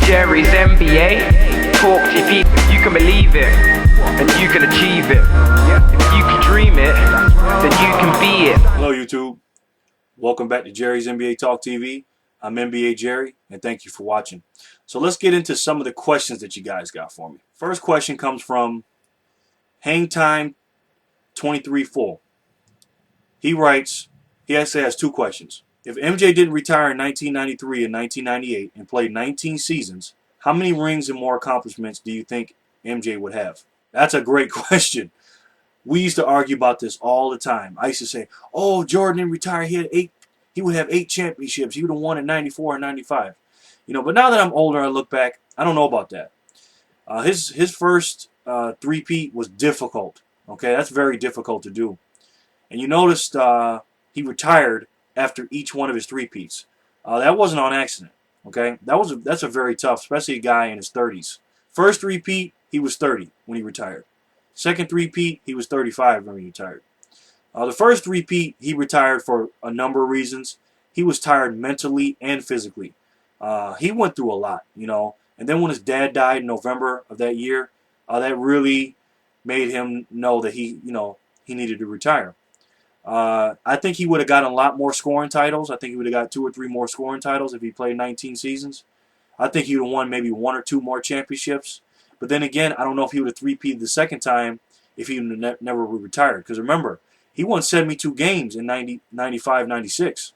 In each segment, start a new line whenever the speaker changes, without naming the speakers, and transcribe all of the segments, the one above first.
Jerry's NBA Talk TV. If you can believe it, and you can achieve it. If you can dream it, then you can be it.
Hello YouTube. Welcome back to Jerry's NBA Talk TV. I'm NBA Jerry, and thank you for watching. So let's get into some of the questions that you guys got for me. First question comes from HangTime23Full. He writes, he actually has two questions. If MJ didn't retire in 1993 and 1998 and played 19 seasons, how many rings and more accomplishments do you think MJ would have? That's a great question. We used to argue about this all the time. I used to say, oh, Jordan didn't retire. He would have 8 championships. He would have won in 94 and 95. But now that I'm older, I look back, I don't know about that. His first three-peat was difficult. Okay, that's very difficult to do. And you noticed he retired after each one of his three-peats. That wasn't on accident. Okay, that's a very tough, especially a guy in his 30s. First three-peat, he was 30 when he retired. Second three-peat, he was 35 when he retired. The first three-peat, he retired for a number of reasons. He was tired mentally and physically. He went through a lot, And then when his dad died in November of that year, that really made him know that he needed to retire. I think he would have gotten a lot more scoring titles. I think he would have got 2 or 3 more scoring titles if he played 19 seasons. I think he would have won maybe 1 or 2 more championships. But then again, I don't know if he would have three-peated the second time if he never retired. Because remember, he won 72 games in 95, 96.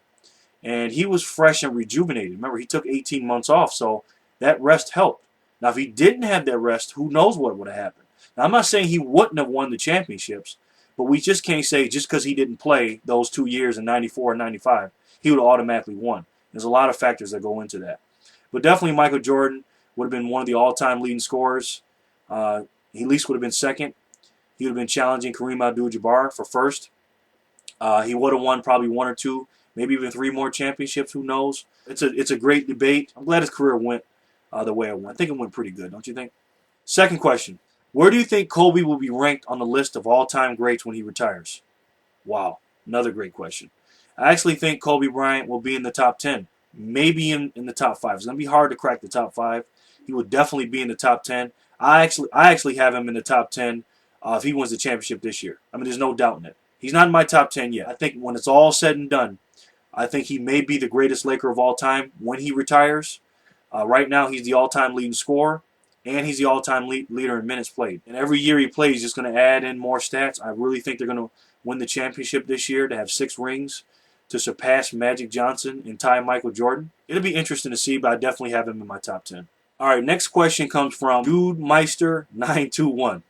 And he was fresh and rejuvenated. Remember, he took 18 months off, so that rest helped. Now, if he didn't have that rest, who knows what would have happened. Now, I'm not saying he wouldn't have won the championships, but we just can't say just because he didn't play those 2 years in 94 and 95, he would have automatically won. There's a lot of factors that go into that. But definitely Michael Jordan would have been one of the all-time leading scorers. He at least would have been second. He would have been challenging Kareem Abdul-Jabbar for first. He would have won probably 1 or 2, maybe even 3 more championships. Who knows? It's a great debate. I'm glad his career went the way it went. I think it went pretty good, don't you think? Second question. Where do you think Kobe will be ranked on the list of all-time greats when he retires? Wow, another great question. I actually think Kobe Bryant will be in the top 10, maybe in the top 5. It's going to be hard to crack the top 5. He would definitely be in the top 10. I actually have him in the top 10 if he wins the championship this year. I mean, there's no doubt in it. He's not in my top 10 yet. I think when it's all said and done, I think he may be the greatest Laker of all time when he retires. Right now, he's the all-time leading scorer, and he's the all-time leader in minutes played. And every year he plays, he's just going to add in more stats. I really think they're going to win the championship this year to have 6 rings, to surpass Magic Johnson and tie Michael Jordan. It'll be interesting to see, but I definitely have him in my top 10. All right, next question comes from DudeMeister921.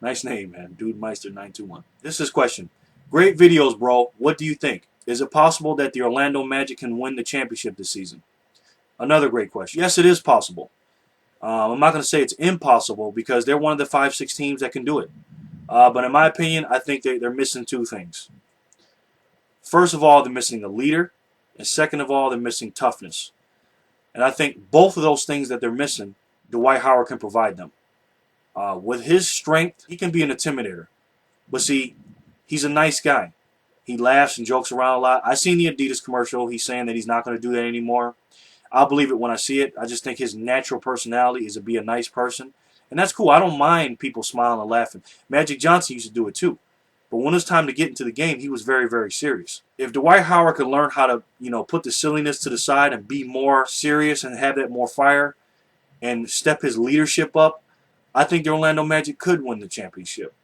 Nice name, man. DudeMeister921. This is his question. Great videos, bro. What do you think? Is it possible that the Orlando Magic can win the championship this season? Another great question. Yes, it is possible. I'm not going to say it's impossible because they're one of the 5-6 teams that can do it. But in my opinion, I think they're missing 2 things. First of all, they're missing a leader. And second of all, they're missing toughness. And I think both of those things that they're missing, Dwight Howard can provide them. With his strength, he can be an intimidator. But see, he's a nice guy. He laughs and jokes around a lot. I seen the Adidas commercial. He's saying that he's not going to do that anymore. I'll believe it when I see it. I just think his natural personality is to be a nice person. And that's cool. I don't mind people smiling and laughing. Magic Johnson used to do it too. But when it was time to get into the game, he was very, very serious. If Dwight Howard could learn how to, put the silliness to the side and be more serious and have that more fire and step his leadership up, I think the Orlando Magic could win the championship.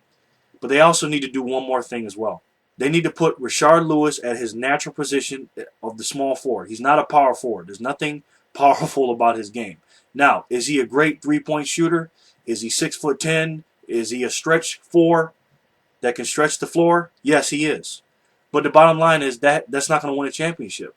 But they also need to do one more thing as well. They need to put Rashard Lewis at his natural position of the small forward. He's not a power forward. There's nothing powerful about his game. Now, is he a great three-point shooter? Is he 6'10"? Is he a stretch 4 that can stretch the floor? Yes, he is. But the bottom line is that's not going to win a championship.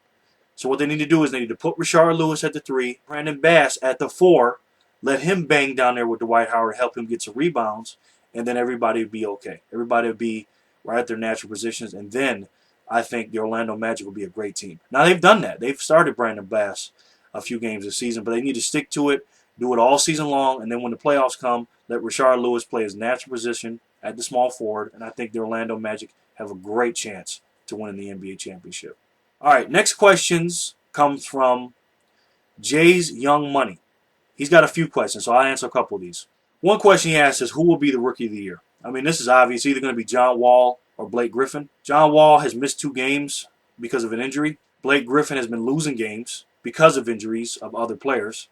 So what they need to do is they need to put Rashard Lewis at the 3, Brandon Bass at the 4, let him bang down there with Dwight Howard, help him get some rebounds, and then everybody would be okay. Everybody would be right at their natural positions, and then I think the Orlando Magic will be a great team. Now, they've done that. They've started Brandon Bass a few games this season, but they need to stick to it, do it all season long, and then when the playoffs come, let Rashard Lewis play his natural position at the small forward, and I think the Orlando Magic have a great chance to win the NBA championship. All right, next questions comes from Jay's Young Money. He's got a few questions, so I'll answer a couple of these. One question he asked is, who will be the Rookie of the Year? I mean, this is obvious. It's either going to be John Wall or Blake Griffin. John Wall has missed 2 games because of an injury. Blake Griffin has been losing games because of injuries of other players.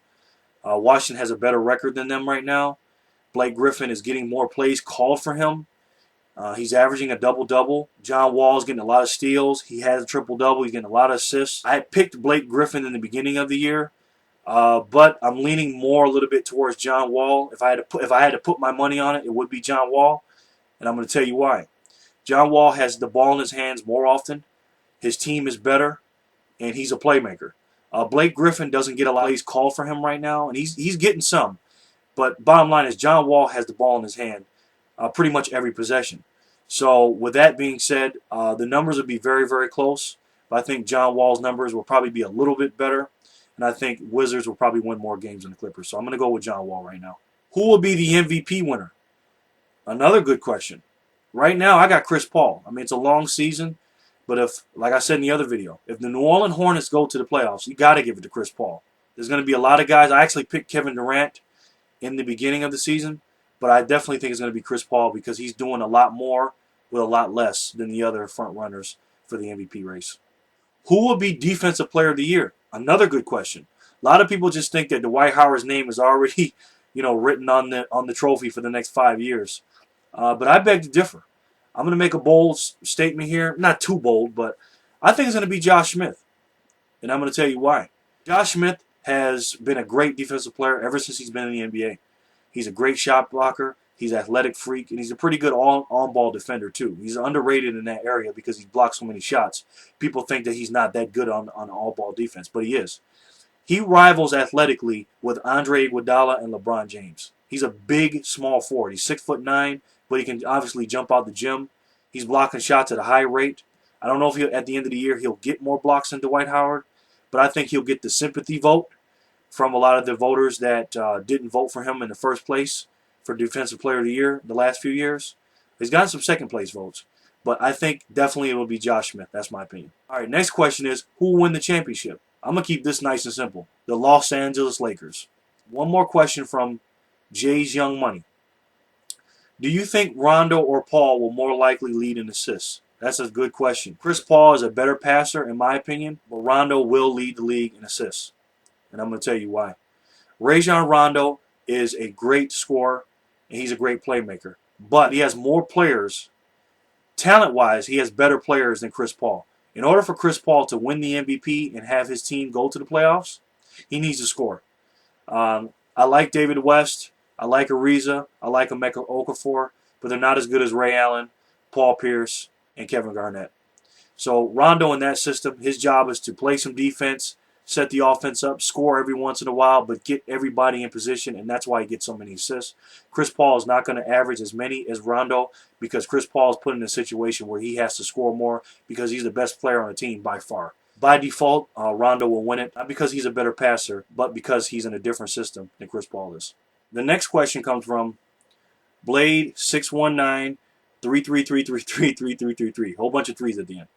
Washington has a better record than them right now. Blake Griffin is getting more plays called for him. He's averaging a double-double. John Wall is getting a lot of steals. He has a triple-double. He's getting a lot of assists. I had picked Blake Griffin in the beginning of the year, but I'm leaning more a little bit towards John Wall. If I had to put my money on it, it would be John Wall, and I'm going to tell you why. John Wall has the ball in his hands more often. His team is better, and he's a playmaker. Blake Griffin doesn't get a lot of plays called for him right now, and he's getting some. But bottom line is John Wall has the ball in his hand pretty much every possession. So with that being said, the numbers will be very, very close. But I think John Wall's numbers will probably be a little bit better. And I think Wizards will probably win more games than the Clippers. So I'm going to go with John Wall right now. Who will be the MVP winner? Another good question. Right now, I got Chris Paul. I mean, it's a long season. But if, like I said in the other video, if the New Orleans Hornets go to the playoffs, you got to give it to Chris Paul. There's going to be a lot of guys. I actually picked Kevin Durant in the beginning of the season. But I definitely think it's going to be Chris Paul because he's doing a lot more with a lot less than the other front runners for the MVP race. Who will be Defensive Player of the Year? Another good question. A lot of people just think that Dwight Howard's name is already, written on the trophy for the next 5 years. But I beg to differ. I'm going to make a bold statement here. Not too bold, but I think it's going to be Josh Smith. And I'm going to tell you why. Josh Smith has been a great defensive player ever since he's been in the NBA. He's a great shot blocker. He's an athletic freak, and he's a pretty good on-ball defender, too. He's underrated in that area because he blocks so many shots. People think that he's not that good on all-ball defense, but he is. He rivals athletically with Andre Iguodala and LeBron James. He's a big, small forward. He's 6'9", but he can obviously jump out the gym. He's blocking shots at a high rate. I don't know if at the end of the year he'll get more blocks than Dwight Howard, but I think he'll get the sympathy vote from a lot of the voters that didn't vote for him in the first place for Defensive Player of the Year the last few years. He's gotten some second-place votes, but I think definitely it will be Josh Smith. That's my opinion. All right, next question is, who will win the championship? I'm going to keep this nice and simple. The Los Angeles Lakers. One more question from Jay's Young Money. Do you think Rondo or Paul will more likely lead in assists? That's a good question. Chris Paul is a better passer, in my opinion, but Rondo will lead the league in assists. And I'm going to tell you why. Rajon Rondo is a great scorer, and he's a great playmaker. But he has more players. Talent-wise, he has better players than Chris Paul. In order for Chris Paul to win the MVP and have his team go to the playoffs, he needs to score. I like David West. I like Ariza. I like Emeka Okafor. But they're not as good as Ray Allen, Paul Pierce, and Kevin Garnett. So Rondo in that system, his job is to play some defense, set the offense up, score every once in a while, but get everybody in position, and that's why he gets so many assists. Chris Paul is not going to average as many as Rondo because Chris Paul is put in a situation where he has to score more because he's the best player on the team by far. By default, Rondo will win it, not because he's a better passer, but because he's in a different system than Chris Paul is. The next question comes from Blade619-333333333. Whole bunch of threes at the end.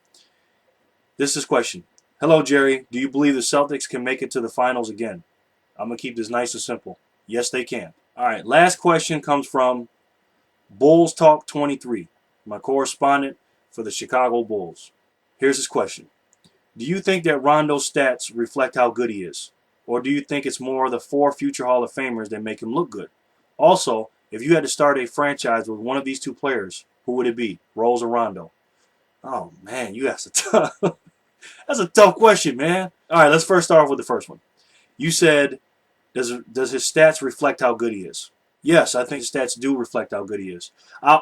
This is his question. Hello, Jerry. Do you believe the Celtics can make it to the finals again? I'm going to keep this nice and simple. Yes, they can. All right, last question comes from Bulls Talk 23, my correspondent for the Chicago Bulls. Here's his question. Do you think that Rondo's stats reflect how good he is? Or do you think it's more the 4 future Hall of Famers that make him look good? Also, if you had to start a franchise with one of these 2 players, who would it be, Rose or Rondo? Oh, man, you asked a tough... That's a tough question, man. All right, let's first start off with the first one. You said, does his stats reflect how good he is? Yes, I think his stats do reflect how good he is. I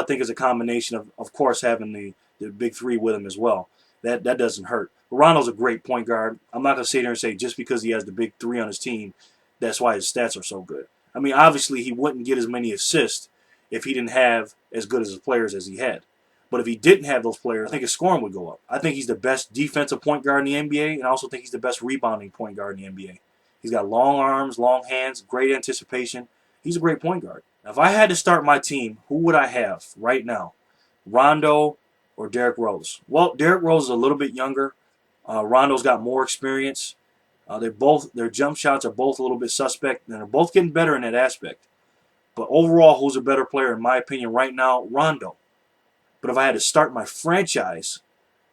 think it's a combination of course, having the big 3 with him as well. That doesn't hurt. Rondo's a great point guard. I'm not going to sit there and say just because he has the big 3 on his team, that's why his stats are so good. I mean, obviously, he wouldn't get as many assists if he didn't have as good as his players as he had. But if he didn't have those players, I think his scoring would go up. I think he's the best defensive point guard in the NBA, and I also think he's the best rebounding point guard in the NBA. He's got long arms, long hands, great anticipation. He's a great point guard. Now, if I had to start my team, who would I have right now? Rondo or Derrick Rose? Well, Derrick Rose is a little bit younger. Rondo's got more experience. Their jump shots are both a little bit suspect, and they're both getting better in that aspect. But overall, who's a better player, in my opinion, right now? Rondo. But if I had to start my franchise,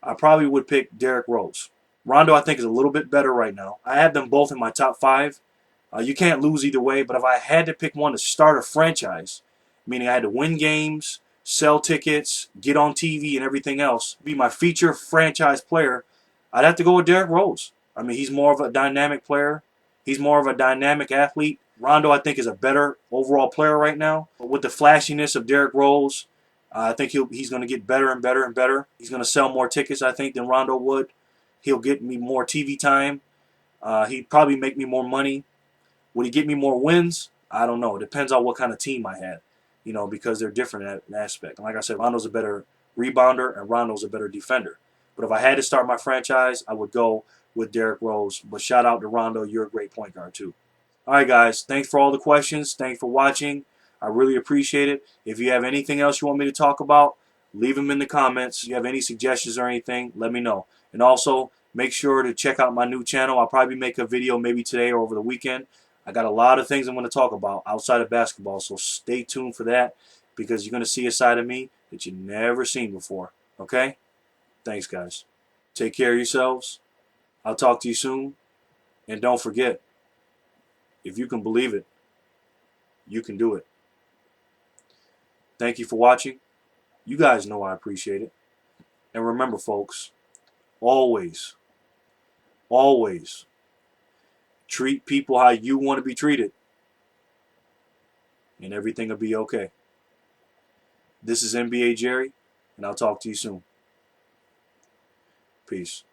I probably would pick Derrick Rose. Rondo, I think, is a little bit better right now. I have them both in my top 5. You can't lose either way, but if I had to pick one to start a franchise, meaning I had to win games, sell tickets, get on TV, and everything else, be my feature franchise player, I'd have to go with Derrick Rose. I mean, he's more of a dynamic player. He's more of a dynamic athlete. Rondo, I think, is a better overall player right now. But with the flashiness of Derrick Rose, I think he's going to get better and better and better. He's going to sell more tickets, I think, than Rondo would. He'll get me more TV time. He'd probably make me more money. Would he get me more wins? I don't know. It depends on what kind of team I had, because they're different in that aspect. And like I said, Rondo's a better rebounder and Rondo's a better defender. But if I had to start my franchise, I would go with Derrick Rose. But shout out to Rondo. You're a great point guard, too. All right, guys. Thanks for all the questions. Thanks for watching. I really appreciate it. If you have anything else you want me to talk about, leave them in the comments. If you have any suggestions or anything, let me know. And also, make sure to check out my new channel. I'll probably make a video maybe today or over the weekend. I got a lot of things I'm going to talk about outside of basketball, so stay tuned for that because you're going to see a side of me that you've never seen before. Okay? Thanks, guys. Take care of yourselves. I'll talk to you soon. And don't forget, if you can believe it, you can do it. Thank you for watching. You guys know I appreciate it. And remember, folks, always, always treat people how you want to be treated. And everything will be okay. This is NBA Jerry, and I'll talk to you soon. Peace.